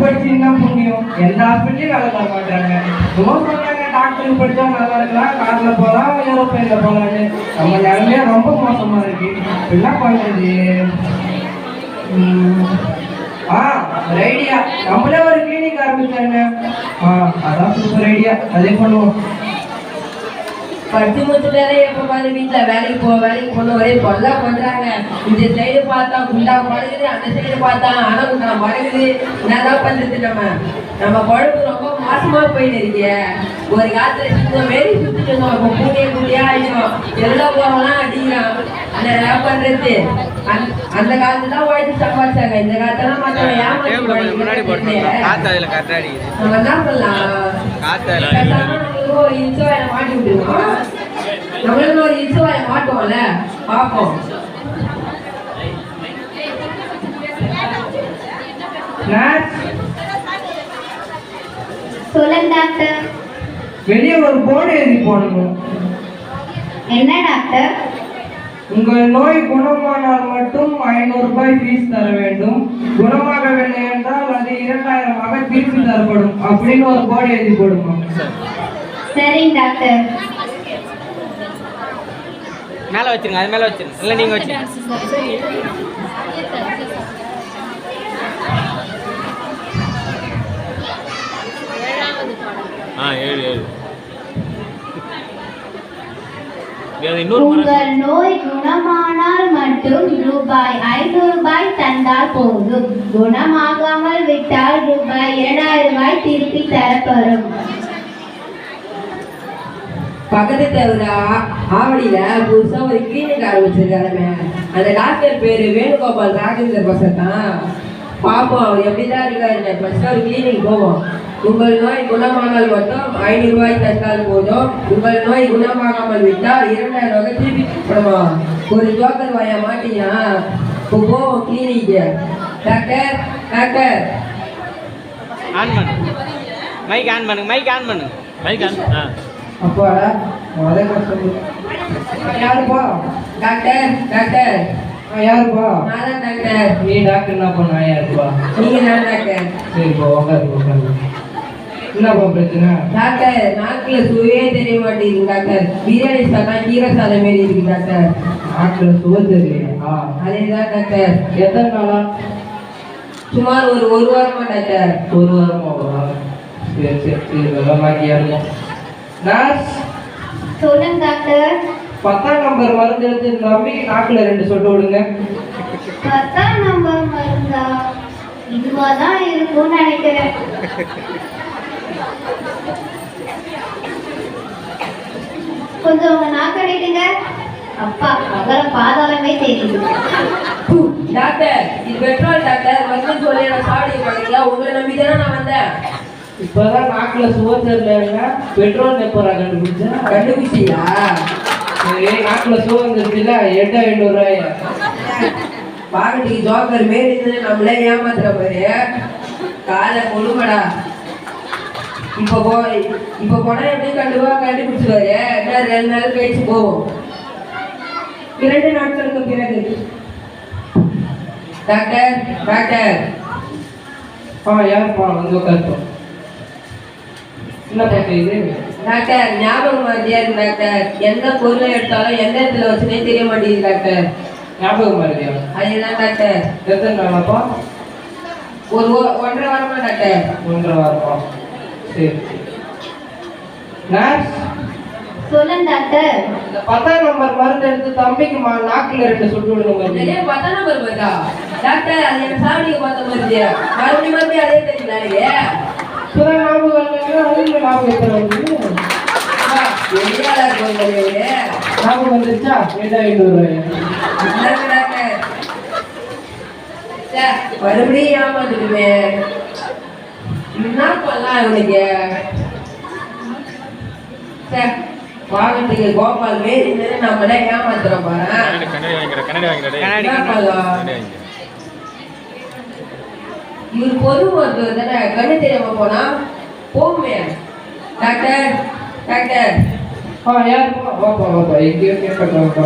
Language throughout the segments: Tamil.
படிச்சு என்ன புண்ணியம்? எந்த ஹாஸ்பிட்டலையும் வேலை தர மாட்டாங்க. சும்மா சொன்னாங்க டாக்டருக்கு படிச்சா நல்லா இருக்கலாம், கார்ல போகலாம், ஏரோப்ளைன்ல போகலான்னு. நம்ம நிலைமையே ரொம்ப மோசமா இருக்கு. என்ன பண்றது? ஒரு ஐடியா, நம்மளே ஒரு கிளினிக் ஆரம்பிச்சாங்க. அதான் சூப்பர் ஐடியா, அதே பண்ணுவோம். படிச்சு முடிச்சுட்டாலே எப்ப பாரு வீட்டுல வேலைக்கு போகணும் ஒரே பொல்லா பண்றாங்க. இந்த சைடு பார்த்தா குண்டா பழகுது, அந்த சைடு பார்த்தா ஆனா குண்டா பழகுது. என்னதான் பண்றது? நம்ம குழம்பு ரொம்ப மோசமா போயிட்டு இருக்கிய. ஒரு காலத்துல சுத்த மாரி சுத்திட்டு இருந்தோம், இப்ப கூட்டியா ஆயிடும். எல்லா போறவங்களாம் அடிக்கிறான். என்ன பண்றது? அந்த காலத்துல தான் உழைச்சு சம்பாதிச்சாங்க. இந்த காலத்துல மத்தவங்க ஏமாத்தி நம்ம என்ன பண்ணலாம்? ஒரு இன்சுவாய மாட்டி விட்டுருவோம். நம்மளுக்கு ஒரு இன்சுவாய மாட்டோம்ல, பார்ப்போம். சொல்லுங்க டாக்டர். வெளியே ஒரு போர்டு எழுதி போடணும். என்ன டாக்டர்? உங்கள் நோய் குணமானால் மட்டும் 500 ரூபாய் ஃபீஸ் தர வேண்டும், குணமாகவில்லை என்றால் அது 2000 திருப்பி தரப்படும் அப்படின்னு ஒரு போர்டு எழுதி போடுமா? சரிங்க டாக்டர். மேல வச்சிருங்க, அது மேல வச்சிருங்க. இல்ல நீங்க வச்சிருங்க. உங்கள் நோய் குணமானால் மட்டும் ரூபாய் 500 தந்தால் போதும், குணமாகாமல் விட்டால் ரூபாய் 2000 திருப்பி தரப்படும். பக்கத்து தவிர ஆவடியில புதுசா ஒரு கிளினிக் ஆரம்பிச்சிருக்காருமே. அந்த டாக்டர் பேரு வேணுகோபால் ராஜேந்தர் பசர் தான். பார்ப்போம் அவர் எப்படிதான் இருக்காரு. ஃபர்ஸ்ட் ஒரு கிளினிக் போவோம். உங்கள் நோய் குணமானால் மட்டும் 500 ரூபாய் தந்தால் போதும், உங்கள் நோய் குணமாகாமல் விட்டால் 2000 திருப்பி போடுவோம். ஒரு ஜோக்கர் வாய மாட்டீங்க. இப்போ போவோம் கிளினிக்கு. டாக்டர் டாக்டர் ஆன் பண்ணுங்க, மைக் ஆன் பண்ணுங்க, மைக் ஆன் பண்ணுங்க, மைக் ஆன். அப்பா யாருப்பா? டாக்டர் டாக்டர் யாருப்பா? நான் தான் டாக்டர். நீ டாக்டர் என்ன பண்ண? யாருப்பா? நீங்க தான் டாக்டர். சரிப்பா, உட்காரு. என்னப்பா பிரச்சனை? டாக்டர் நாக்குல சுவையே தெரிய மாட்டேங்குது டாக்டர். பிரியாணி சாப்பிட்டா கீரை சாதம் மாரி இருக்கு டாக்டர். நாக்குல சுவை தெரியலையா? அதேதான் டாக்டர். எத்தனை நாளா? சுமார் ஒரு வாரமா டாக்டர். ஒரு வாரமா? சரி இதெல்லாம் மாட்டியா இருக்கும். நர்ஸ் சொல்லுங்க டாக்டர். 10ஆம் நம்பர் மருந்து எடுத்து நம்பிக்கை நாக்குல 2 சொட்டு விடுங்க. 10ஆம் நம்பர் மருந்தா? இதுவாதான் இருக்கும்னு நினைக்கிறேன். கொஞ்சம் உங்க நாக்கடிட்டுங்க. அப்பா அகல பாதாளமே தெரியுது. டாக்டர் இது பெட்ரோல் டாக்டர். வந்து சொல்லி நான் சாப்பிட பாருங்களா, உங்களை நம்பிதானே நான் வந்தேன். இப்பதான் நாக்குல சுவை தெரியல, பெட்ரோல் நெப்பரா கண்டுபிடிச்சியா? சரி, நாக்குல சுவை வந்துருச்சுல, 800 ரூபாய். பாக்கட்டுக்கு ஜோக்கர் மாரி இருந்து நம்மளே ஏமாத்துற மாதிரி காலை கொழுமடா. இப்போ போனா எப்படி கண்டுபிடிச்சிருவாரு. என்ன 2 நாள் கழிச்சு போவோம். 2 நாட்களுக்கு பிறகு டாக்டர் டாக்டர். யாருப்பா? வந்து உட்காருப்போம். என்ன இது? டாக்டர் ஞாபகம் மாதிரியா இருக்கு டாக்டர். எந்த பொருளை எடுத்தாலும் எந்த இடத்துல வச்சுனே தெரிய மாட்டேங்குது டாக்டர். ஞாபகம் மாதிரியா? அதேதான் டாக்டர். எத்தனை நாளாப்பா? ஒரு 1.5 வாரமா டாக்டர். 1.5 வாரமா? சரி. நர்ஸ் சொல்லுங்க டாக்டர். 10ஆம் நம்பர் மருந்து எடுத்து தம்பிக்கு நாக்குல 2 சொட்டு விடுங்க. 10ஆம் நம்பர் மருந்தா டாக்டர்? அது என்ன சாப்பிடுங்க பார்த்த மருந்து. மறுபடியும் அதே தெரியல. ஞாபகம் வந்துருச்சா? 800 ரூபாய். மறுபடியும் ஏமாந்துட்டுமே. என்ன பண்ணலாம் இவனுக்கு? வாகனத்துக்கு கோபால் மாரி நம்மளே ஏமாத்துறோம் பாரு. இவர் பொது மருத்துவர் தானே, கண்ணு தெரியாம போனா போமே. Doctor doctor. யாருப்பா? வாப்பா எங்கேயோ கேட்கப்பா.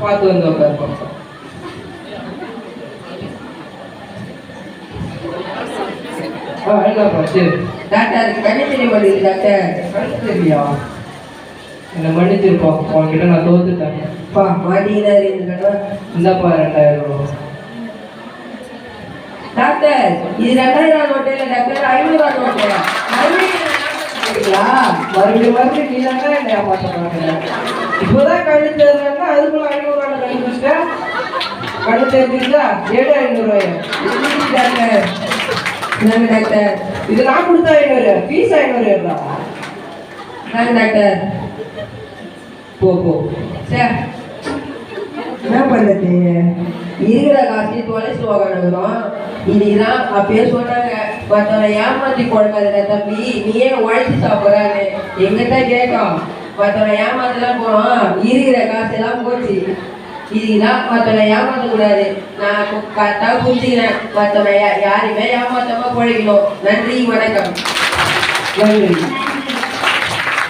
பார்த்து வந்து உட்காருப்பா. என்னப்பா சரி. டாக்டர் கண்ணு தெரிய மாட்டேங்குது டாக்டர். கணக்கு தெரியலையா? என்னை மன்னிச்சிருப்போம், உன்கிட்ட நான் தோத்துட்டேன். பா மாட்டீங்கன்னாரு இந்த கடை. இந்தாப்பா 2000 ரூபா. டாக்டர் இது 2000 நோட்டு இல்லை டாக்டர், 500 நோட்டு. மறுபடியும் நீ தானே என்னை ஏமாத்த மாட்டேங்க. இப்போதான் கண்ணு தெரிஞ்சா அதுக்குள்ள 500 ரூபா கண்டுபிடிச்சிட்டேன். கண்ணு தெரிஞ்சுங்களா? 500 ரூபாய். டாக்டர் நாங்க டாக்டர். இது நான் கொடுத்தா 500, ஃபீஸ் 500 தான். நாங்க டாக்டர். போ போ. சார் என்ன பண்ணுறது, இருக்கிற காசு தொலைச்சிட்டு வாங்கணும். இதுதான் அப்பயே சொன்னாங்க, மற்றவனை ஏமாற்றி கொடுக்காத தம்பி, நீயே உழைச்சி சாப்பிட்றான்னு. எங்கிட்ட கேட்கும், மற்றவனை ஏமாத்தலாம் போனோம், இருக்கிற காசு எல்லாம் போச்சு. இதுதான் மற்றவனை ஏமாற்றக்கூடாது. நான் கரெக்டாக புரிஞ்சுக்கிறேன். மற்றவனை யாருமே ஏமாத்தாம பிழைக்கணும். நன்றி, வணக்கம். நன்றி.